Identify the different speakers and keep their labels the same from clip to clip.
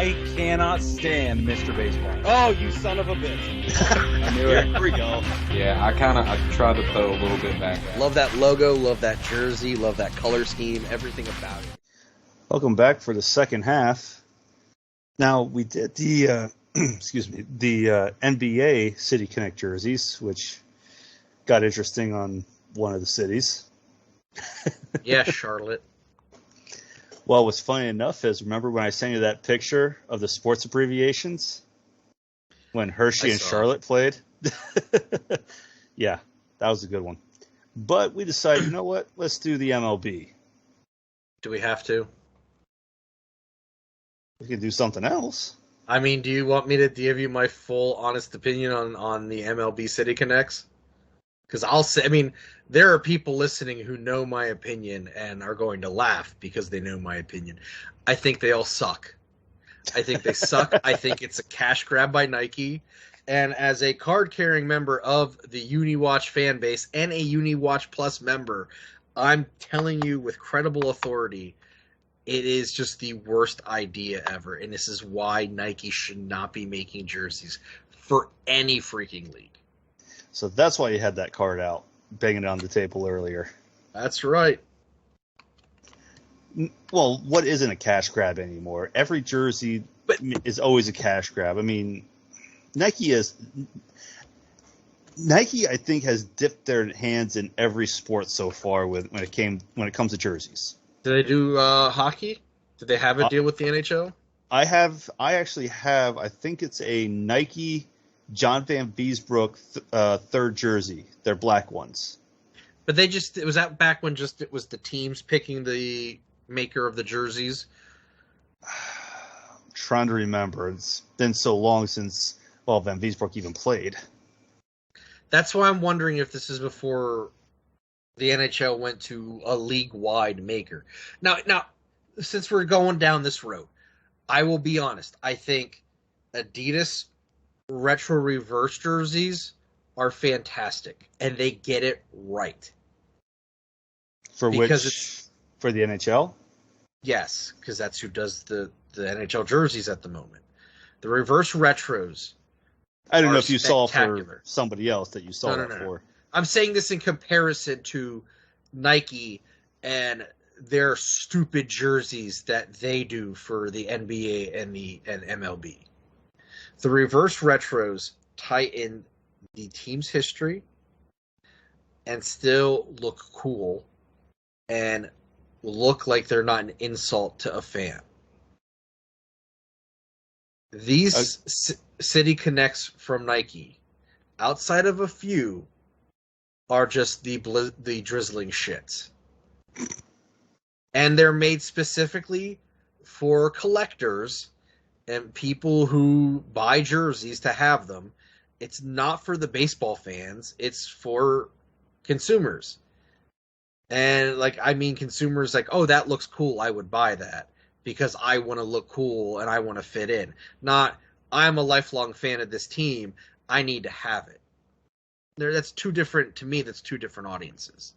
Speaker 1: I cannot stand Mr. Baseball.
Speaker 2: Oh, you son of a bitch.
Speaker 1: I knew it.
Speaker 2: Here we go.
Speaker 1: Yeah, I tried to throw a little bit back at it.
Speaker 2: Love that logo, love that jersey, love that color scheme, everything about it.
Speaker 3: Welcome back for the second half. Now, we did the the NBA City Connect jerseys, which got interesting on one of the cities.
Speaker 2: Yeah, Charlotte.
Speaker 3: Well, what's funny enough is, remember when I sent you that picture of the sports abbreviations? When Hershey and Charlotte played? Yeah, that was a good one. But we decided, you know what? Let's do the MLB.
Speaker 2: Do we have to?
Speaker 3: We can do something else.
Speaker 2: I mean, do you want me to give you my full, honest opinion on the MLB City Connects? Because I'll say, I mean, there are people listening who know my opinion and are going to laugh because they know my opinion. I think they all suck. I think they suck. I think it's a cash grab by Nike. And as a card-carrying member of the UniWatch fan base and a UniWatch Plus member, I'm telling you with credible authority, it is just the worst idea ever. And this is why Nike should not be making jerseys for any freaking league.
Speaker 3: So that's why you had that card out, banging it on the table earlier.
Speaker 2: That's right.
Speaker 3: Well, what isn't a cash grab anymore? Every jersey is always a cash grab. I mean, Nike, I think, has dipped their hands in every sport so far when it comes to jerseys.
Speaker 2: Do they do hockey? Did they have a deal with the NHL?
Speaker 3: I actually have. I think it's a Nike John Van Beesbrook third jersey. They're black ones.
Speaker 2: But it was that back when it was the teams picking the maker of the jerseys.
Speaker 3: I'm trying to remember. It's been so long since Van Beesbrook even played.
Speaker 2: That's why I'm wondering if this is before the NHL went to a league-wide maker. Now, since we're going down this road, I will be honest. I think Adidas retro reverse jerseys are fantastic, and they get it right.
Speaker 3: For the NHL?
Speaker 2: Yes, because that's who does the NHL jerseys at the moment. The reverse retros.
Speaker 3: I don't know if you saw for somebody else that you saw that for.
Speaker 2: I'm saying this in comparison to Nike and their stupid jerseys that they do for the NBA and MLB. The reverse retros tie in the team's history and still look cool and look like they're not an insult to a fan. These City Connects from Nike, outside of a few, are just the drizzling shits. And they're made specifically for collectors and people who buy jerseys to have them. It's not for the baseball fans. It's for consumers. And, consumers oh, that looks cool. I would buy that because I want to look cool and I want to fit in. Not, I'm a lifelong fan of this team. I need to have it. That's two different audiences.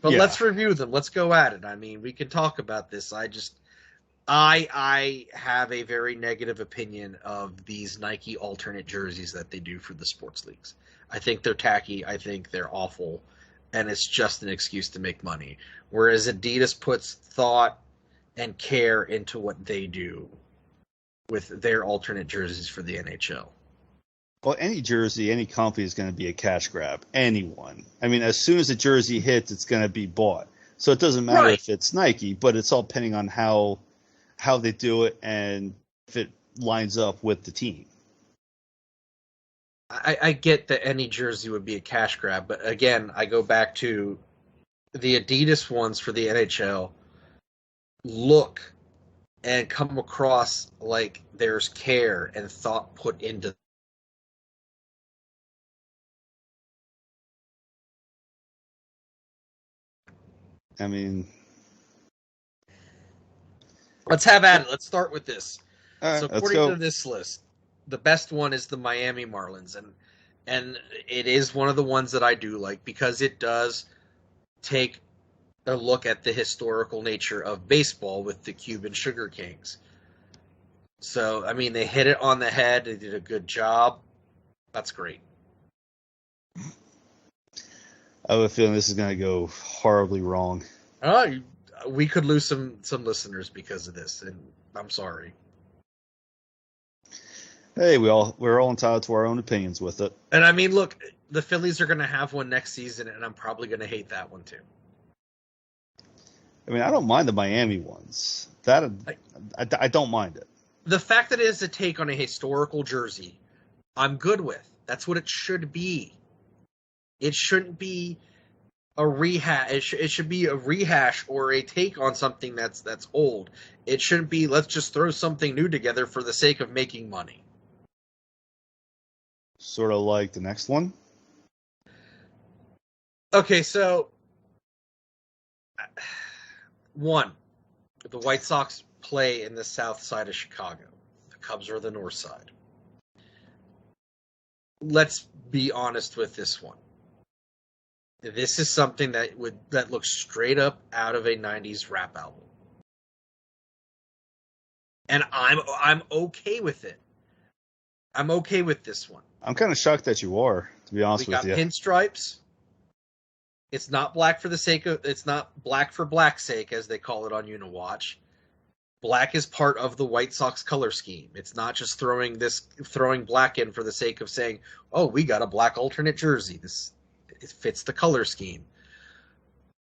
Speaker 2: But let's review them. Let's go at it. I mean, we can talk about this. I have a very negative opinion of these Nike alternate jerseys that they do for the sports leagues. I think they're tacky. I think they're awful. And it's just an excuse to make money. Whereas Adidas puts thought and care into what they do with their alternate jerseys for the NHL.
Speaker 3: Well, any jersey, any company is going to be a cash grab. Anyone. I mean, as soon as a jersey hits, it's going to be bought. So it doesn't matter if it's Nike, but it's all depending on how they do it and if it lines up with the team.
Speaker 2: I get that any jersey would be a cash grab, but again, I go back to the Adidas ones for the NHL look and come across like there's care and thought put into.
Speaker 3: I mean,
Speaker 2: let's have at it. Let's start with this.
Speaker 3: So
Speaker 2: according to this list, the best one is the Miami Marlins, and it is one of the ones that I do like because it does take a look at the historical nature of baseball with the Cuban Sugar Kings. So, I mean, they hit it on the head. They did a good job. That's great.
Speaker 3: I have a feeling this is going to go horribly wrong.
Speaker 2: We could lose some listeners because of this, and I'm sorry.
Speaker 3: Hey, we're all entitled to our own opinions with it.
Speaker 2: And I mean, look, the Phillies are going to have one next season, and I'm probably going to hate that one too.
Speaker 3: I mean, I don't mind the Miami ones. I don't mind it.
Speaker 2: The fact that it is a take on a historical jersey, I'm good with. That's what it should be. It shouldn't be a rehash. It should be a rehash or a take on something that's old. It shouldn't be, let's just throw something new together for the sake of making money.
Speaker 3: Sort of like the next one.
Speaker 2: Okay, so one, the White Sox play in the south side of Chicago. The Cubs are the north side. Let's be honest with this one. This is something that looks straight up out of a 90s rap album. And I'm okay with it. I'm okay with this one.
Speaker 3: I'm kind of shocked that you are, to be honest with you.
Speaker 2: We got pinstripes. It's not black for the sake of, it's not black for black's sake, as they call it on Uniwatch. Black is part of the White Sox color scheme. It's not just throwing black in for the sake of saying, oh, we got a black alternate jersey. It fits the color scheme.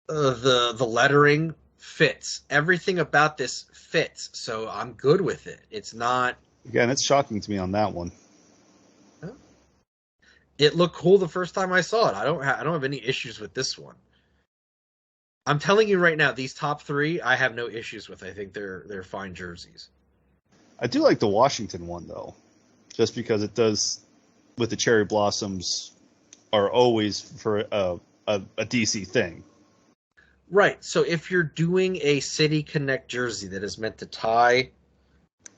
Speaker 2: The lettering fits. Everything about this fits. So I'm good with it. It's not.
Speaker 3: Again, it's shocking to me on that one.
Speaker 2: It looked cool the first time I saw it. I don't have any issues with this one. I'm telling you right now, these top three, I have no issues with. I think they're fine jerseys.
Speaker 3: I do like the Washington one though, just because it does with the cherry blossoms are always for a DC thing.
Speaker 2: Right. So if you're doing a City Connect jersey that is meant to tie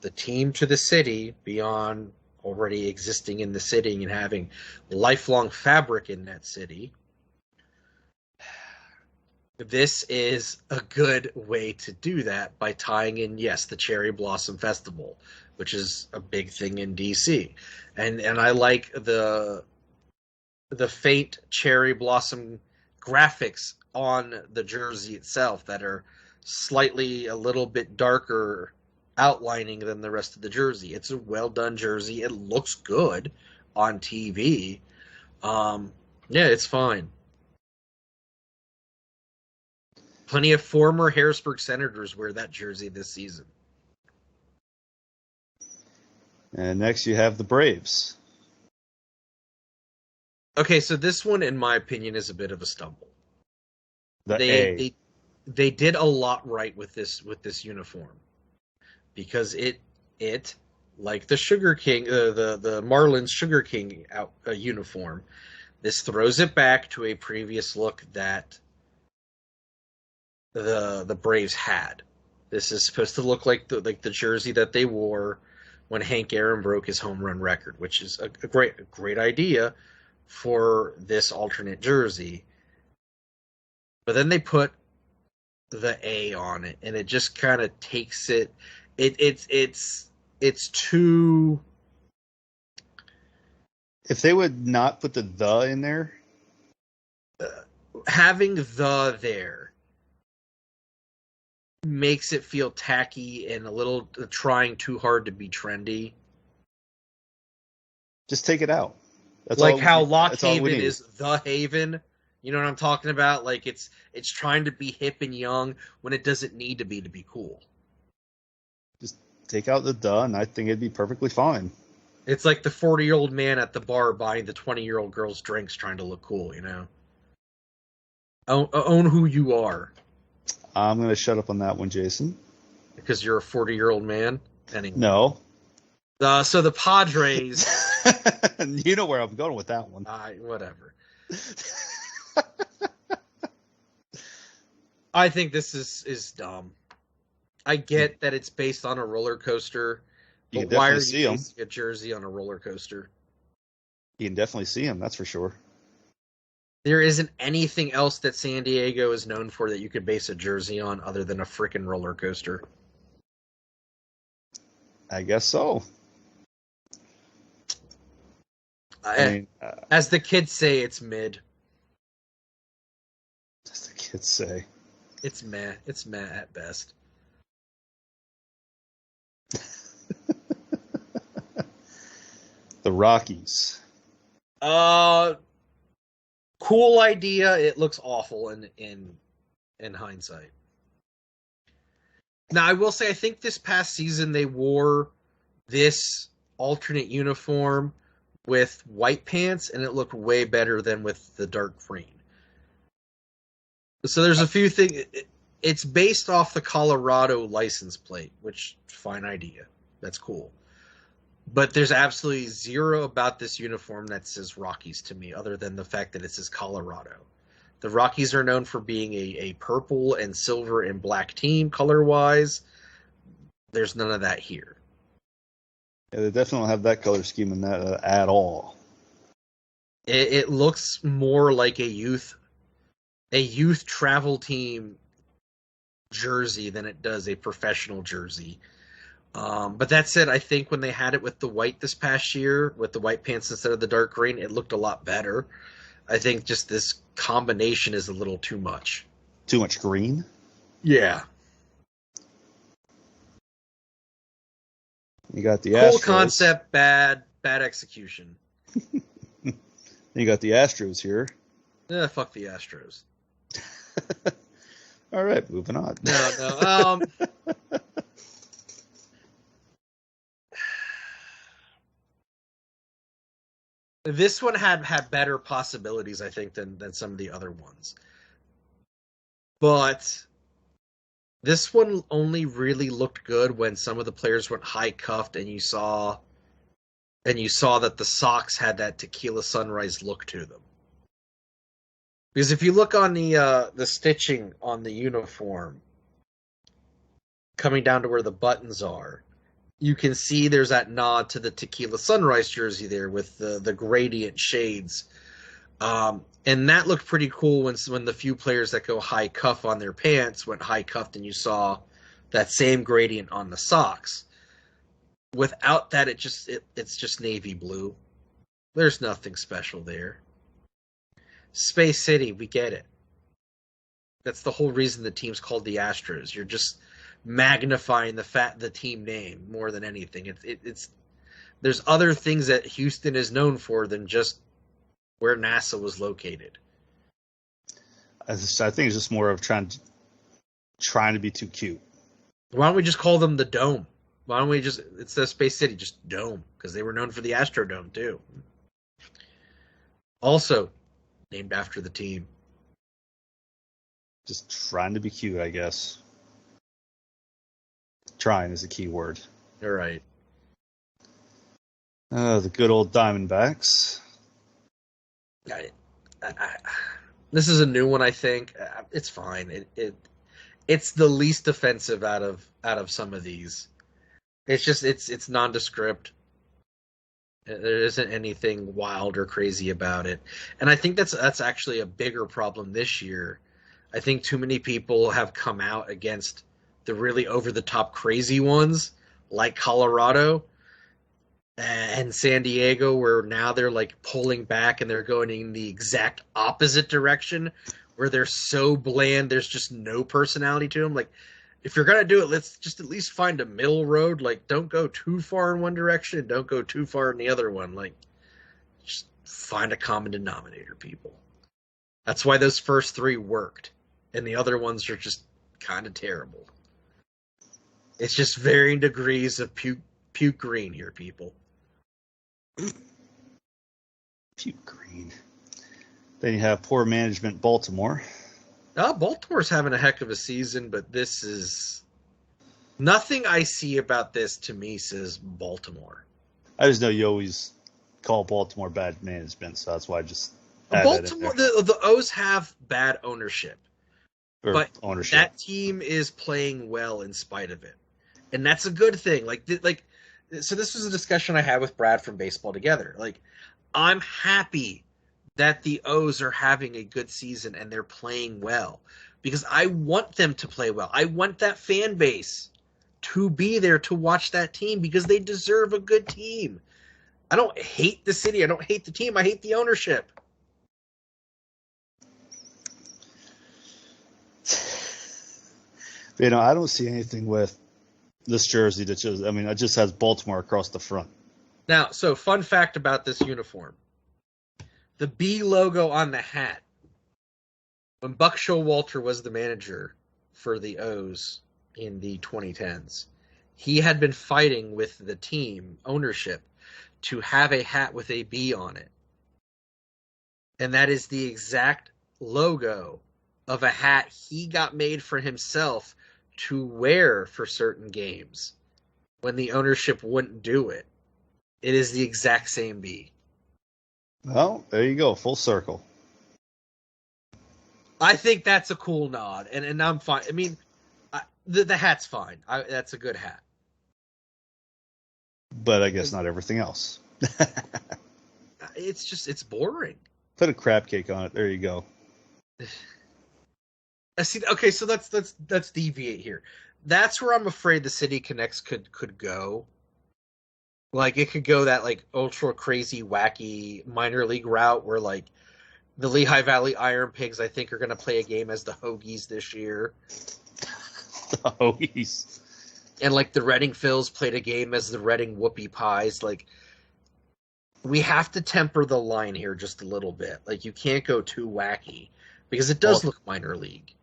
Speaker 2: the team to the city beyond already existing in the city and having lifelong fabric in that city, this is a good way to do that by tying in, yes, the Cherry Blossom Festival, which is a big thing in DC. And I like the faint cherry blossom graphics on the jersey itself that are slightly a little bit darker outlining than the rest of the jersey. It's a well done jersey. It looks good on TV. Yeah, it's fine. Plenty of former Harrisburg Senators wear that jersey this season.
Speaker 3: And next you have the Braves.
Speaker 2: Okay, so this one, in my opinion, is a bit of a stumble.
Speaker 3: They
Speaker 2: did a lot right with this uniform, because it like the Sugar King, the Marlins Sugar King uniform. This throws it back to a previous look that the Braves had. This is supposed to look like the jersey that they wore when Hank Aaron broke his home run record, which is a great idea for this alternate jersey. But then they put the A on it, and it just kind of takes it. It's too.
Speaker 3: If they would not put the in there,
Speaker 2: having the there makes it feel tacky and a little trying too hard to be trendy.
Speaker 3: just take it out. That's
Speaker 2: like
Speaker 3: all,
Speaker 2: how
Speaker 3: that's all we
Speaker 2: Lockhaven
Speaker 3: need.
Speaker 2: is the Haven. You know what I'm talking about? Like it's trying to be hip and young when it doesn't need to be cool.
Speaker 3: Just take out the and I think it'd be perfectly fine.
Speaker 2: It's like the 40-year-old man at the bar buying the 20-year-old girl's drinks trying to look cool, you know? Own who you are.
Speaker 3: I'm going to shut up on that one, Jason.
Speaker 2: Because you're a 40-year-old man? Anyway.
Speaker 3: No.
Speaker 2: So the Padres...
Speaker 3: You know where I'm going with that one.
Speaker 2: Whatever. I think this is dumb. I get that it's based on a roller coaster,
Speaker 3: You
Speaker 2: but
Speaker 3: can
Speaker 2: why are
Speaker 3: definitely see
Speaker 2: you
Speaker 3: 'em.
Speaker 2: basing a jersey on a roller coaster?
Speaker 3: You can definitely see him, that's for sure.
Speaker 2: There isn't anything else that San Diego is known for that you could base a jersey on other than a freaking roller coaster.
Speaker 3: I guess so. I mean,
Speaker 2: As the kids say, it's mid.
Speaker 3: as the kids say.
Speaker 2: It's meh. It's meh at best.
Speaker 3: The Rockies.
Speaker 2: Cool idea. It looks awful in hindsight. Now, I will say, I think this past season they wore this alternate uniform with white pants, and it looked way better than with the dark green. So there's a few things. It's based off the Colorado license plate, which, fine idea. That's cool. But there's absolutely zero about this uniform that says Rockies to me, other than the fact that it says Colorado. The Rockies are known for being a purple and silver and black team color-wise. There's none of that here.
Speaker 3: Yeah, they definitely don't have that color scheme in that at all.
Speaker 2: It looks more like a youth travel team jersey than it does a professional jersey. But that said, I think when they had it with the white this past year, with the white pants instead of the dark green, it looked a lot better. I think just this combination is a little too much.
Speaker 3: Too much green?
Speaker 2: Yeah.
Speaker 3: You got the
Speaker 2: Cool
Speaker 3: Astros.
Speaker 2: concept, bad execution.
Speaker 3: You got the Astros here.
Speaker 2: Fuck the Astros.
Speaker 3: All right, moving on.
Speaker 2: No. This one had better possibilities, I think, than some of the other ones. But this one only really looked good when some of the players went high cuffed, and you saw that the socks had that tequila sunrise look to them. Because if you look on the stitching on the uniform, coming down to where the buttons are, you can see there's that nod to the tequila sunrise jersey there with the gradient shades. And that looked pretty cool when the few players that go high cuff on their pants went high cuffed and you saw that same gradient on the socks. Without that, it's just navy blue. There's nothing special there. Space City, we get it. That's the whole reason the team's called the Astros. You're just magnifying the team name more than anything. There's other things that Houston is known for than just where NASA was located.
Speaker 3: I think it's just more of trying to be too cute.
Speaker 2: Why don't we just call them the Dome? Why don't we just, instead of Space City, just Dome? Because they were known for the Astrodome, too. Also, named after the team.
Speaker 3: Just trying to be cute, I guess. Trying is a key word.
Speaker 2: You're right.
Speaker 3: The good old Diamondbacks.
Speaker 2: This is a new one, I think. It's fine. It's the least offensive out of some of these. It's just it's nondescript. There isn't anything wild or crazy about it, and I think that's actually a bigger problem this year. I think too many people have come out against the really over-the-top crazy ones, like Colorado and San Diego, where now they're like pulling back and they're going in the exact opposite direction, where they're so bland, there's just no personality to them. Like, if you're going to do it, let's just at least find a middle road. Like, don't go too far in one direction and don't go too far in the other one. Like, just find a common denominator, people. That's why those first three worked, and the other ones are just kind of terrible. It's just varying degrees of puke green here, people.
Speaker 3: Puke green. Then you have poor management Baltimore.
Speaker 2: Baltimore's having a heck of a season, but this is... Nothing I see about this, to me, says Baltimore.
Speaker 3: I just know you always call Baltimore bad management, so that's why I just add
Speaker 2: Baltimore,
Speaker 3: that in there.
Speaker 2: the O's have bad ownership.
Speaker 3: Or
Speaker 2: but
Speaker 3: ownership.
Speaker 2: That team is playing well in spite of it. And that's a good thing. So this was a discussion I had with Brad from Baseball Together. Like, I'm happy that the O's are having a good season and they're playing well, because I want them to play well. I want that fan base to be there to watch that team because they deserve a good team. I don't hate the city. I don't hate the team. I hate the ownership.
Speaker 3: I don't see anything with this jersey that just, it just has Baltimore across the front.
Speaker 2: Now, so fun fact about this uniform. The B logo on the hat, when Buck Showalter was the manager for the O's in the 2010s, he had been fighting with the team ownership to have a hat with a B on it. And that is the exact logo of a hat he got made for himself to wear for certain games when the ownership wouldn't do it. It is the exact same B.
Speaker 3: Well, there you go, full circle.
Speaker 2: I think that's a cool nod, and I'm fine. I mean, the hat's fine. That's a good hat.
Speaker 3: But I guess not everything else.
Speaker 2: It's boring.
Speaker 3: Put a crab cake on it. There you go.
Speaker 2: See, okay, so let's deviate here. That's where I'm afraid the City Connects could go. Like, it could go that, like, ultra crazy, wacky minor league route where, like, the Lehigh Valley Iron Pigs, I think, are going to play a game as the Hoagies this year.
Speaker 3: The Hoagies.
Speaker 2: And, like, the Reading Phils played a game as the Reading Whoopie Pies. Like, we have to temper the line here just a little bit. Like, you can't go too wacky because it does look minor league.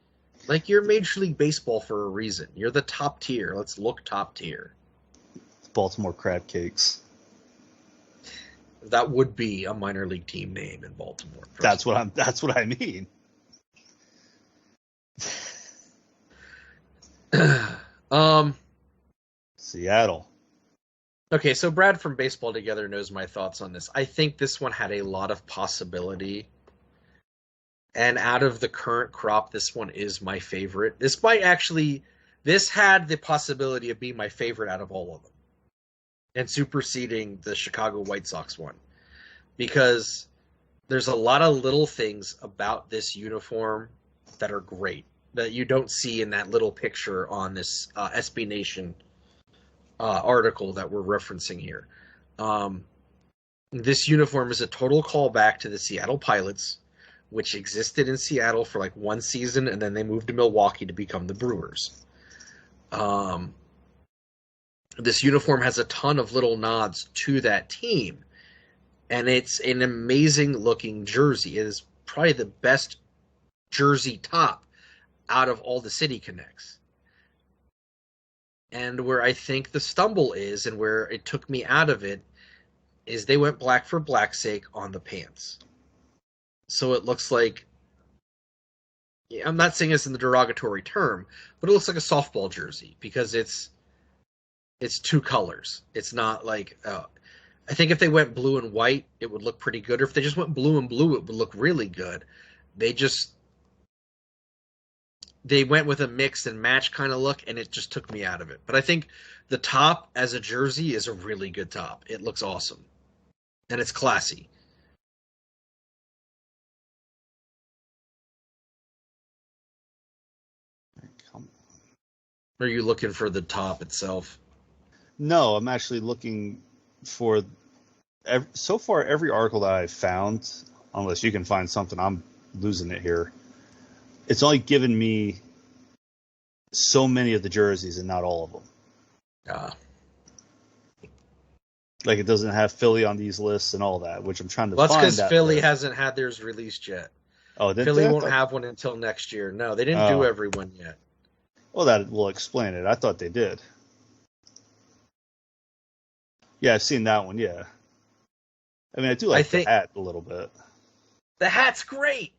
Speaker 2: Like, you're Major League Baseball for a reason. You're the top tier. Let's look top tier.
Speaker 3: Baltimore crab cakes.
Speaker 2: That would be a minor league team name in Baltimore.
Speaker 3: That's what I mean. Seattle.
Speaker 2: Okay, so Brad from Baseball Together knows my thoughts on this. I think this one had a lot of possibility. And out of the current crop, this one is my favorite. This had the possibility of being my favorite out of all of them. And superseding the Chicago White Sox one. Because there's a lot of little things about this uniform that are great that you don't see in that little picture on this SB Nation article that we're referencing here. This uniform is a total callback to the Seattle Pilots, which existed in Seattle for like one season, and then they moved to Milwaukee to become the Brewers. This uniform has a ton of little nods to that team, and it's an amazing-looking jersey. It is probably the best jersey top out of all the City Connects. And where I think the stumble is, and where it took me out of it, is they went black for black's sake on the pants. So it looks like, I'm not saying this in the derogatory term, but it looks like a softball jersey because it's two colors. It's not like, I think if they went blue and white, it would look pretty good. Or if they just went blue and blue, it would look really good. They went with a mix and match kind of look, and it just took me out of it. But I think the top as a jersey is a really good top. It looks awesome. And it's classy. Are you looking for the top itself?
Speaker 3: No, I'm actually looking for. So far, every article that I've found, unless you can find something, I'm losing it here. It's only given me so many of the jerseys and not all of them. Like, it doesn't have Philly on these lists and all that, which I'm trying to find.
Speaker 2: That's because Philly hasn't had theirs released yet.
Speaker 3: Oh,
Speaker 2: Philly won't have one until next year. No, they didn't do everyone yet.
Speaker 3: Well, that will explain it. I thought they did. Yeah, I've seen that one, yeah. I mean, I do like the hat a little bit.
Speaker 2: The hat's great.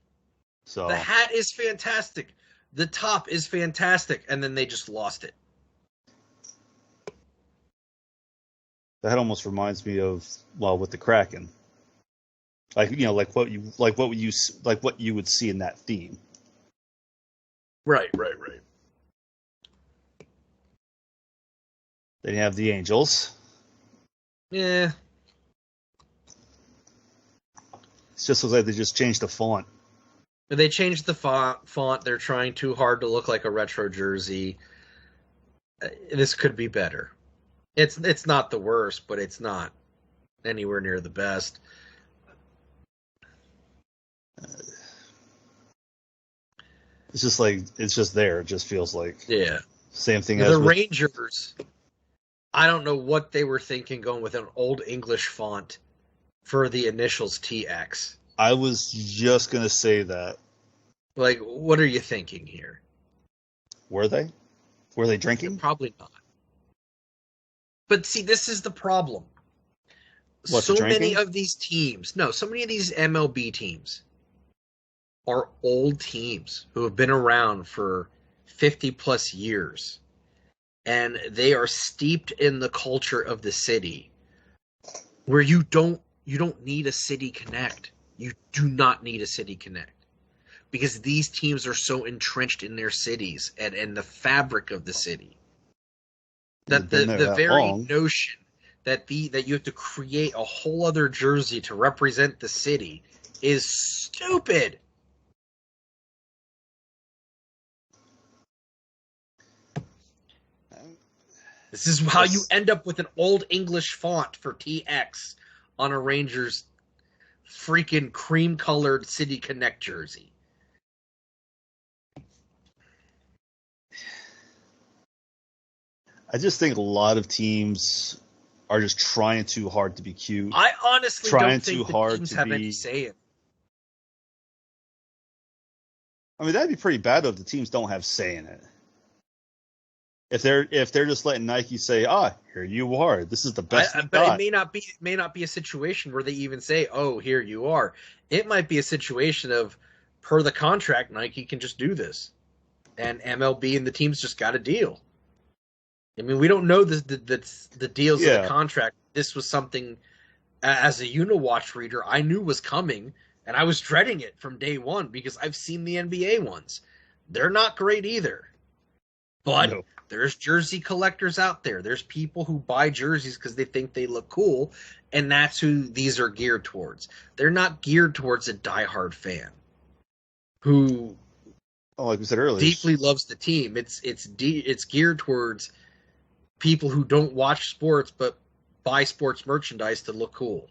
Speaker 3: So
Speaker 2: the hat is fantastic. The top is fantastic, and then they just lost it.
Speaker 3: That almost reminds me of, well, with the Kraken. Like, like what you would see in that theme.
Speaker 2: Right.
Speaker 3: Then you have the Angels.
Speaker 2: Yeah.
Speaker 3: It just looks like they just changed the font.
Speaker 2: They changed the font. They're trying too hard to look like a retro jersey. This could be better. It's not the worst, but it's not anywhere near the best.
Speaker 3: It's just like it's just there. It just feels like same thing as
Speaker 2: the Rangers. I don't know what they were thinking going with an old English font for the initials TX.
Speaker 3: I was just gonna say that.
Speaker 2: Like, what are you thinking here?
Speaker 3: Were they? Were they drinking?
Speaker 2: Probably not. But see, this is the problem.
Speaker 3: What,
Speaker 2: so
Speaker 3: drinking?
Speaker 2: many of these teams, so many of these MLB teams are old teams who have been around for 50 plus years. And they are steeped in the culture of the city where you don't need a City Connect. You do not need a City Connect. Because these teams are so entrenched in their cities and the fabric of the city. That the very notion that you have to create a whole other jersey to represent the city is stupid. This is how you end up with an old English font for TX on a Rangers freaking cream-colored City Connect jersey.
Speaker 3: I just think a lot of teams are just trying too hard to be cute.
Speaker 2: I honestly don't think the teams have any say in it.
Speaker 3: I mean, that'd be pretty bad if the teams don't have say in it. If they're just letting Nike say, here you are. This is the best thing.
Speaker 2: But it may not be a situation where they even say, oh, here you are. It might be a situation of, per the contract, Nike can just do this. And MLB and the teams just got a deal. I mean, we don't know the deals of the contract. This was something, as a Uniwatch reader, I knew was coming, and I was dreading it from day one because I've seen the NBA ones. They're not great either. But there's jersey collectors out there. There's people who buy jerseys because they think they look cool, and that's who these are geared towards. They're not geared towards a diehard fan who,
Speaker 3: like we said earlier,
Speaker 2: deeply loves the team. It's geared towards people who don't watch sports but buy sports merchandise to look cool.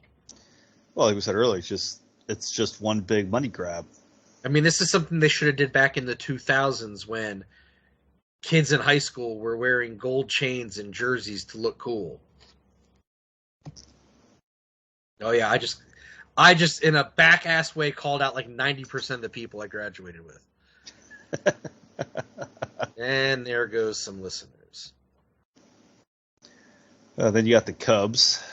Speaker 3: Well, like we said earlier, it's just one big money grab.
Speaker 2: I mean, this is something they should have did back in the 2000s when kids in high school were wearing gold chains and jerseys to look cool. Oh yeah, I just in a back-ass way called out like 90% of the people I graduated with. And there goes some listeners.
Speaker 3: Then you got the Cubs.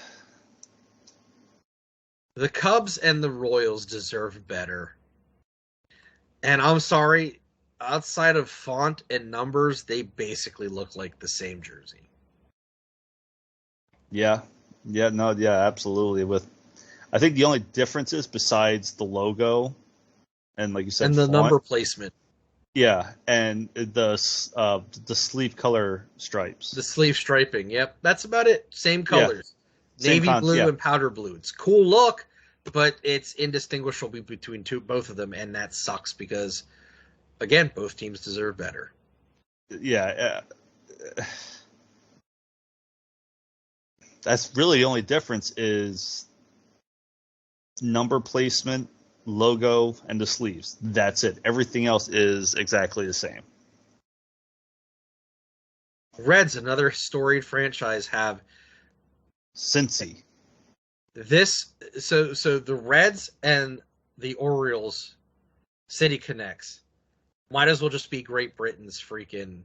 Speaker 2: The Cubs and the Royals deserve better. And I'm sorry, outside of font and numbers, they basically look like the same jersey.
Speaker 3: Yeah, absolutely. I think the only difference is besides the logo and, like you said,
Speaker 2: and the
Speaker 3: font,
Speaker 2: number placement.
Speaker 3: Yeah, and the sleeve color stripes.
Speaker 2: The sleeve striping, yep. That's about it. Same colors. Yeah. Navy blue and powder blue. It's a cool look, but it's indistinguishable between both of them, and that sucks because, again, both teams deserve better.
Speaker 3: Yeah. That's really the only difference is number placement, logo, and the sleeves. That's it. Everything else is exactly the same.
Speaker 2: Reds, another storied franchise, have
Speaker 3: Cincy.
Speaker 2: So the Reds and the Orioles City Connects might as well just be Great Britain's freaking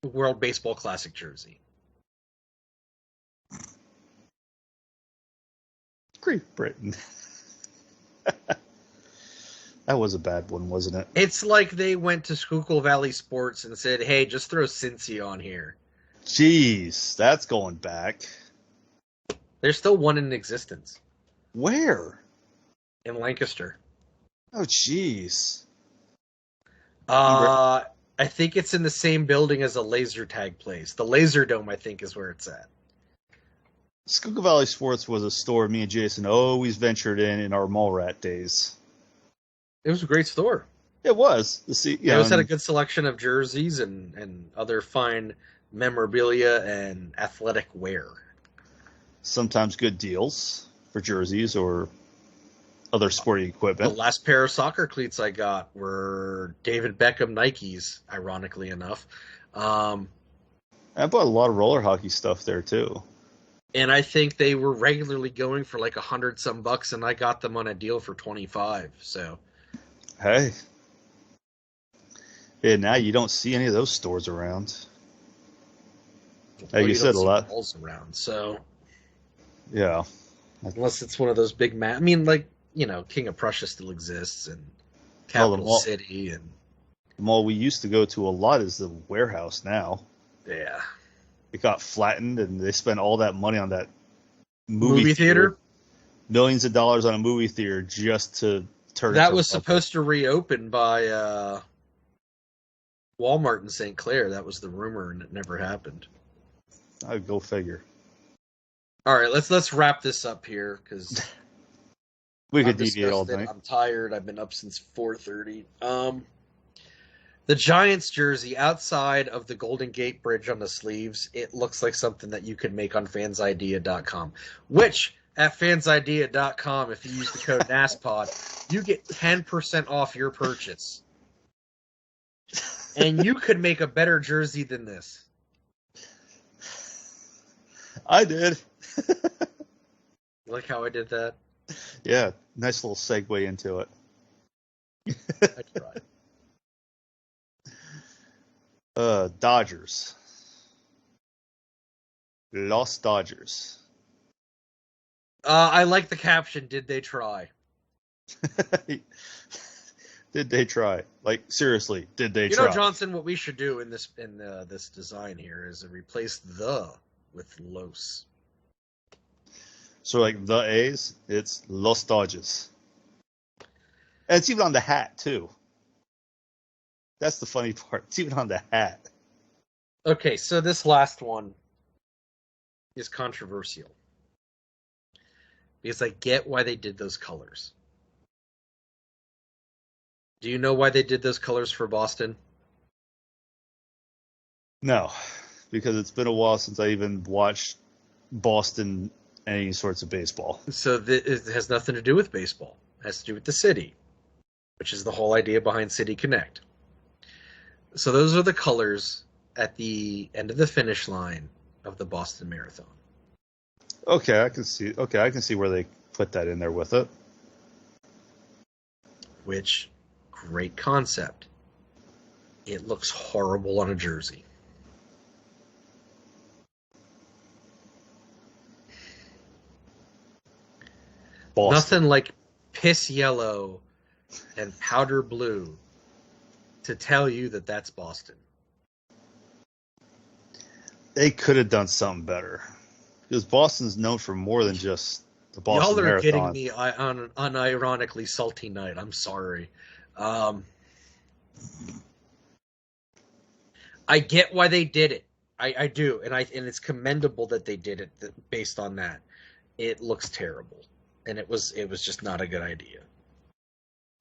Speaker 2: World Baseball Classic jersey.
Speaker 3: Great Britain. That was a bad one, wasn't it?
Speaker 2: It's like they went to Schuylkill Valley Sports and said, hey, just throw Cincy on here.
Speaker 3: Jeez, that's going back.
Speaker 2: There's still one in existence.
Speaker 3: Where?
Speaker 2: In Lancaster.
Speaker 3: Oh, jeez.
Speaker 2: I think it's in the same building as a laser tag place. The Laser Dome, I think, is where it's at.
Speaker 3: Schuylkill Valley Sports was a store me and Jason always ventured in our mall rat days.
Speaker 2: It was a great store.
Speaker 3: It was. They
Speaker 2: always had a good selection of jerseys and other fine memorabilia and athletic wear.
Speaker 3: Sometimes good deals for jerseys or other sporting equipment.
Speaker 2: The last pair of soccer cleats I got were David Beckham Nikes, ironically enough.
Speaker 3: I bought a lot of roller hockey stuff there too.
Speaker 2: And I think they were regularly going for like $100 bucks, and I got them on a deal for $25. So,
Speaker 3: hey, yeah, now you don't see any of those stores around.
Speaker 2: well,
Speaker 3: you said a lot
Speaker 2: malls around. So,
Speaker 3: yeah,
Speaker 2: unless it's one of those big I mean, like, King of Prussia still exists, and Capital City, and
Speaker 3: the mall we used to go to a lot is the Warehouse now.
Speaker 2: Yeah.
Speaker 3: It got flattened, and they spent all that money on that movie
Speaker 2: theater.
Speaker 3: Millions of dollars on a movie theater just to turn.
Speaker 2: That was supposed to reopen by Walmart in St. Clair. That was the rumor, and it never happened.
Speaker 3: I'd go figure.
Speaker 2: All right, let's wrap this up here because
Speaker 3: we could deviate all night.
Speaker 2: I'm tired. I've been up since 4:30. The Giants jersey outside of the Golden Gate Bridge on the sleeves, it looks like something that you could make on fansidea.com, which at fansidea.com, if you use the code NASPOD, you get 10% off your purchase. And you could make a better jersey than this.
Speaker 3: I did.
Speaker 2: You like how I did that?
Speaker 3: Yeah, nice little segue into it.
Speaker 2: I tried.
Speaker 3: Dodgers. Los Dodgers.
Speaker 2: I like the caption, did they try?
Speaker 3: Did they try? Like, seriously, did they try?
Speaker 2: You know, Johnson, what we should do in this design here is replace the with Los.
Speaker 3: So, like, the A's, it's Los Dodgers. And it's even on the hat, too. That's the funny part. It's even on the hat.
Speaker 2: Okay, so this last one is controversial. Because I get why they did those colors. Do you know why they did those colors for Boston?
Speaker 3: No, because it's been a while since I even watched Boston any sorts of baseball.
Speaker 2: So it has nothing to do with baseball. It has to do with the city, which is the whole idea behind City Connect. So those are the colors at the end of the finish line of the Boston Marathon.
Speaker 3: Okay, I can see where they put that in there with it.
Speaker 2: Which, great concept. It looks horrible on a jersey.
Speaker 3: Boston.
Speaker 2: Nothing like piss yellow and powder blue to tell you that that's Boston.
Speaker 3: They could have done something better. Because Boston's known for more than just the Boston
Speaker 2: Y'all are
Speaker 3: Marathon.
Speaker 2: getting me on an unironically salty night. I'm sorry. I get why they did it. I do, and it's commendable that they did it based on that. It looks terrible, and it was just not a good idea.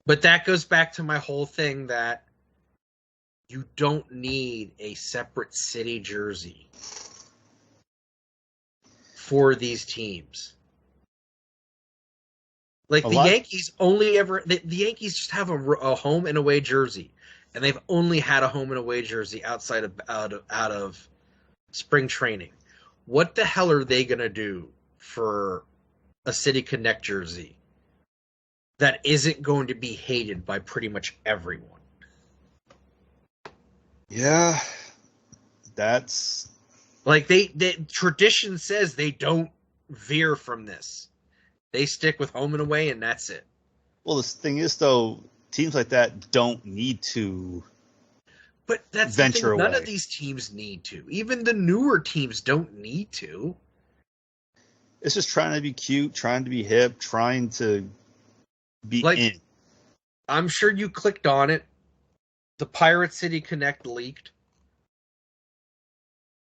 Speaker 2: But that goes back to my whole thing that you don't need a separate city jersey for these teams. Like the Yankees the Yankees just have a home and away jersey, and they've only had a home and away jersey outside of out of spring training. What the hell are they gonna do for a City Connect jersey that isn't going to be hated by pretty much everyone?
Speaker 3: Yeah, that's
Speaker 2: like they tradition says they don't veer from this. They stick with home and away, and that's it.
Speaker 3: Well, the thing is, though, teams like that don't need to.
Speaker 2: But that's
Speaker 3: venture
Speaker 2: the thing. None
Speaker 3: away.
Speaker 2: of these teams need to. Even the newer teams don't need to.
Speaker 3: It's just trying to be cute, trying to be hip, trying to be in.
Speaker 2: I'm sure you clicked on it. The Pirate City Connect leaked.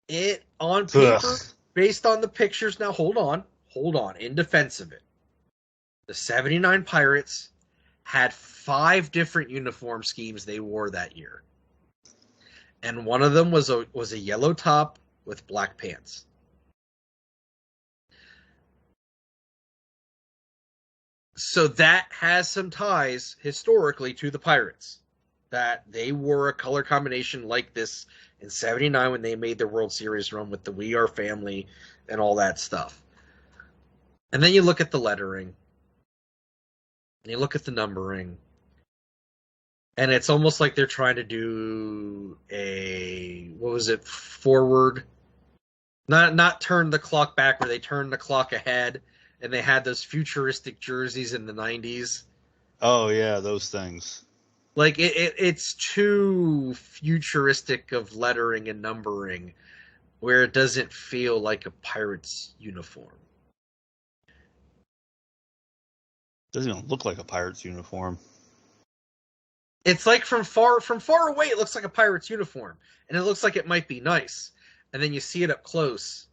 Speaker 2: It on paper based on the pictures, now hold on. In defense of it, the 79 Pirates had 5 different uniform schemes they wore that year. And one of them was a yellow top with black pants. So that has some ties historically to the Pirates, that they wore a color combination like this in 79 when they made their World Series run with the We Are Family and all that stuff. And then you look at the lettering, and you look at the numbering, and it's almost like they're trying to do forward, not turn the clock back, where they turn the clock ahead, and they had those futuristic jerseys in the 90s.
Speaker 3: Oh yeah, those things.
Speaker 2: Like it's too futuristic of lettering and numbering, where it doesn't feel like a Pirates uniform.
Speaker 3: Doesn't even look like a Pirates uniform.
Speaker 2: It's like from far away, it looks like a Pirates uniform, and it looks like it might be nice. And then you see it up close,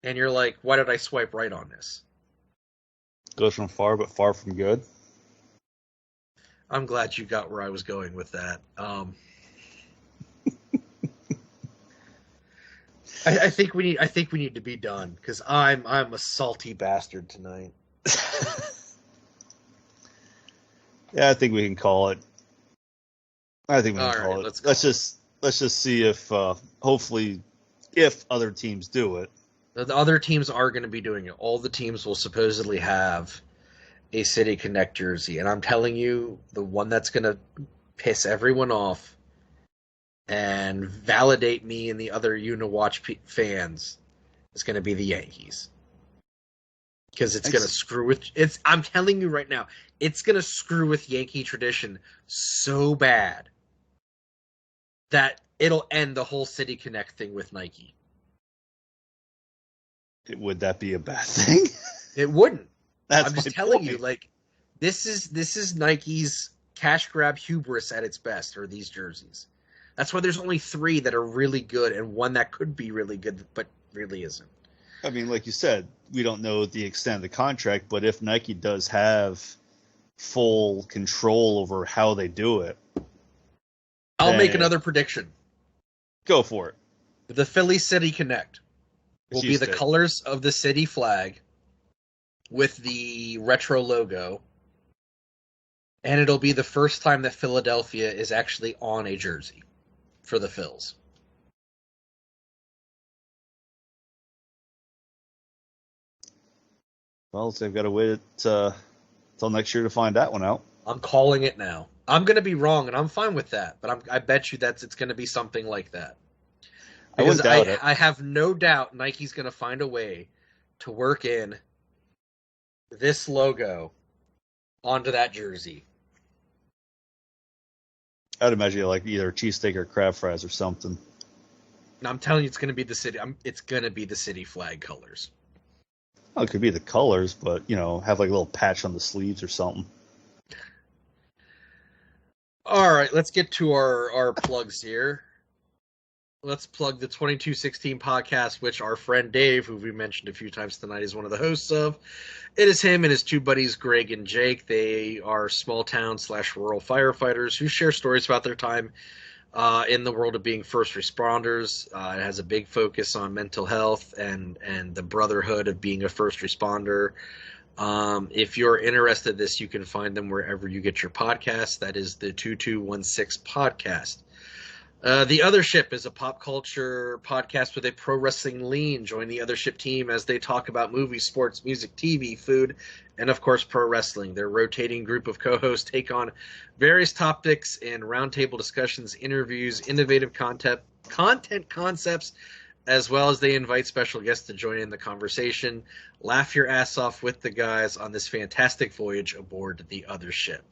Speaker 2: and you're like, "Why did I swipe right on this?"
Speaker 3: Goes from far, but far from good.
Speaker 2: I'm glad you got where I was going with that. I think we need to be done, because I'm a salty bastard tonight.
Speaker 3: Yeah, I think we can call it. I think we can call it. Let's just see if hopefully if other teams do it.
Speaker 2: The other teams are going to be doing it. All the teams will supposedly have a City Connect jersey, and I'm telling you, the one that's going to piss everyone off and validate me and the other Uniwatch fans is going to be the Yankees, because it's going to screw with it's. I'm telling you right now, it's going to screw with Yankee tradition so bad that it'll end the whole City Connect thing with Nike.
Speaker 3: Would that be a bad thing?
Speaker 2: It wouldn't.
Speaker 3: I'm
Speaker 2: just telling you, like, this is Nike's cash grab hubris at its best, or these jerseys. That's why there's only 3 that are really good, and one that could be really good, but really isn't.
Speaker 3: I mean, like you said, we don't know the extent of the contract, but if Nike does have full control over how they do it,
Speaker 2: I'll make another prediction.
Speaker 3: Go for it.
Speaker 2: The Philly City Connect will be the colors of the city flag with the retro logo, and it'll be the first time that Philadelphia is actually on a jersey for the Phils.
Speaker 3: Well, so they've got to wait till next year to find that one out.
Speaker 2: I'm calling it now. I'm going to be wrong, and I'm fine with that, but I bet you it's going to be something like that. Because
Speaker 3: I wouldn't doubt it.
Speaker 2: I have no doubt Nike's going to find a way to work in this logo onto that jersey.
Speaker 3: I'd imagine like either cheesesteak or crab fries or something.
Speaker 2: And I'm telling you, it's going to be the city. It's going to be the city flag colors.
Speaker 3: Well, it could be the colors, but have like a little patch on the sleeves or something.
Speaker 2: All right, let's get to our plugs here. Let's plug the 2216 podcast, which our friend Dave, who we mentioned a few times tonight, is one of the hosts of. It is him and his 2 buddies, Greg and Jake. They are small town / rural firefighters who share stories about their time in the world of being first responders. It has a big focus on mental health and the brotherhood of being a first responder. If you're interested in this, you can find them wherever you get your podcasts. That is the 2216 podcast. The Other Ship is a pop culture podcast with a pro wrestling lean. Join the Other Ship team as they talk about movies, sports, music, TV, food, and of course pro wrestling. Their rotating group of co-hosts take on various topics in roundtable discussions, interviews, innovative content concepts, as well as they invite special guests to join in the conversation. Laugh your ass off with the guys on this fantastic voyage aboard the Other Ship.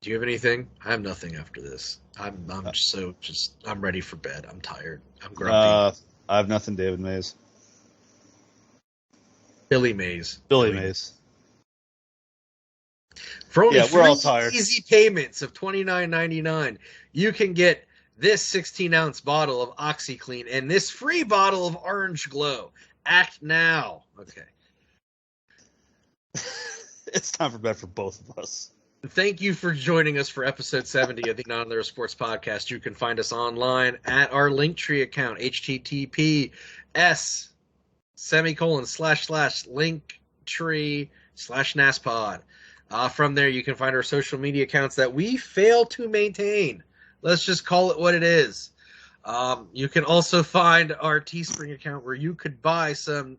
Speaker 2: Do you have anything? I have nothing after this. I'm ready for bed. I'm tired. I'm grumpy.
Speaker 3: I have nothing, David Mays.
Speaker 2: Billy Mays.
Speaker 3: Billy Mays.
Speaker 2: For only
Speaker 3: we're all tired.
Speaker 2: easy payments of $29.99, you can get this 16-ounce bottle of OxyClean and this free bottle of Orange Glow. Act now. Okay.
Speaker 3: It's time for bed for both of us.
Speaker 2: Thank you for joining us for episode 70 of the Non-Litter Sports Podcast. You can find us online at our Linktree account, https://linktree/NASPod. From there, you can find our social media accounts that we fail to maintain. Let's just call it what it is. You can also find our Teespring account where you could buy some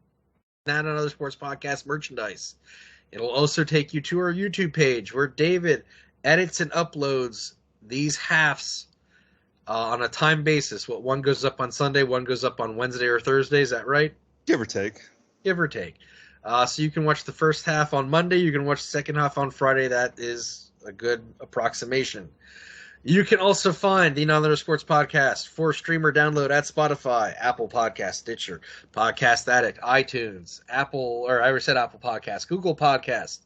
Speaker 2: Not Another Sports Podcast merchandise. It'll also take you to our YouTube page where David edits and uploads these halves on a time basis. What, one goes up on Sunday, one goes up on Wednesday or Thursday. Is that right?
Speaker 3: Give or take.
Speaker 2: Give or take. So you can watch the first half on Monday. You can watch the second half on Friday. That is a good approximation. You can also find the Non-Litter Sports Podcast for stream or download at Spotify, Apple Podcast, Stitcher, Podcast Addict, iTunes, Apple Podcast, Google Podcast,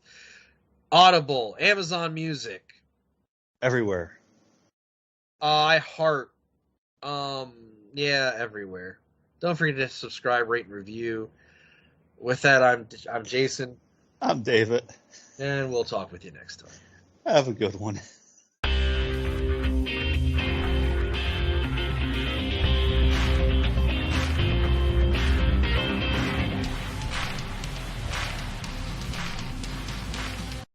Speaker 2: Audible, Amazon Music.
Speaker 3: Everywhere.
Speaker 2: iHeart. Yeah, everywhere. Don't forget to subscribe, rate, and review. With that, I'm Jason.
Speaker 3: I'm David.
Speaker 2: And we'll talk with you next time.
Speaker 3: Have a good one.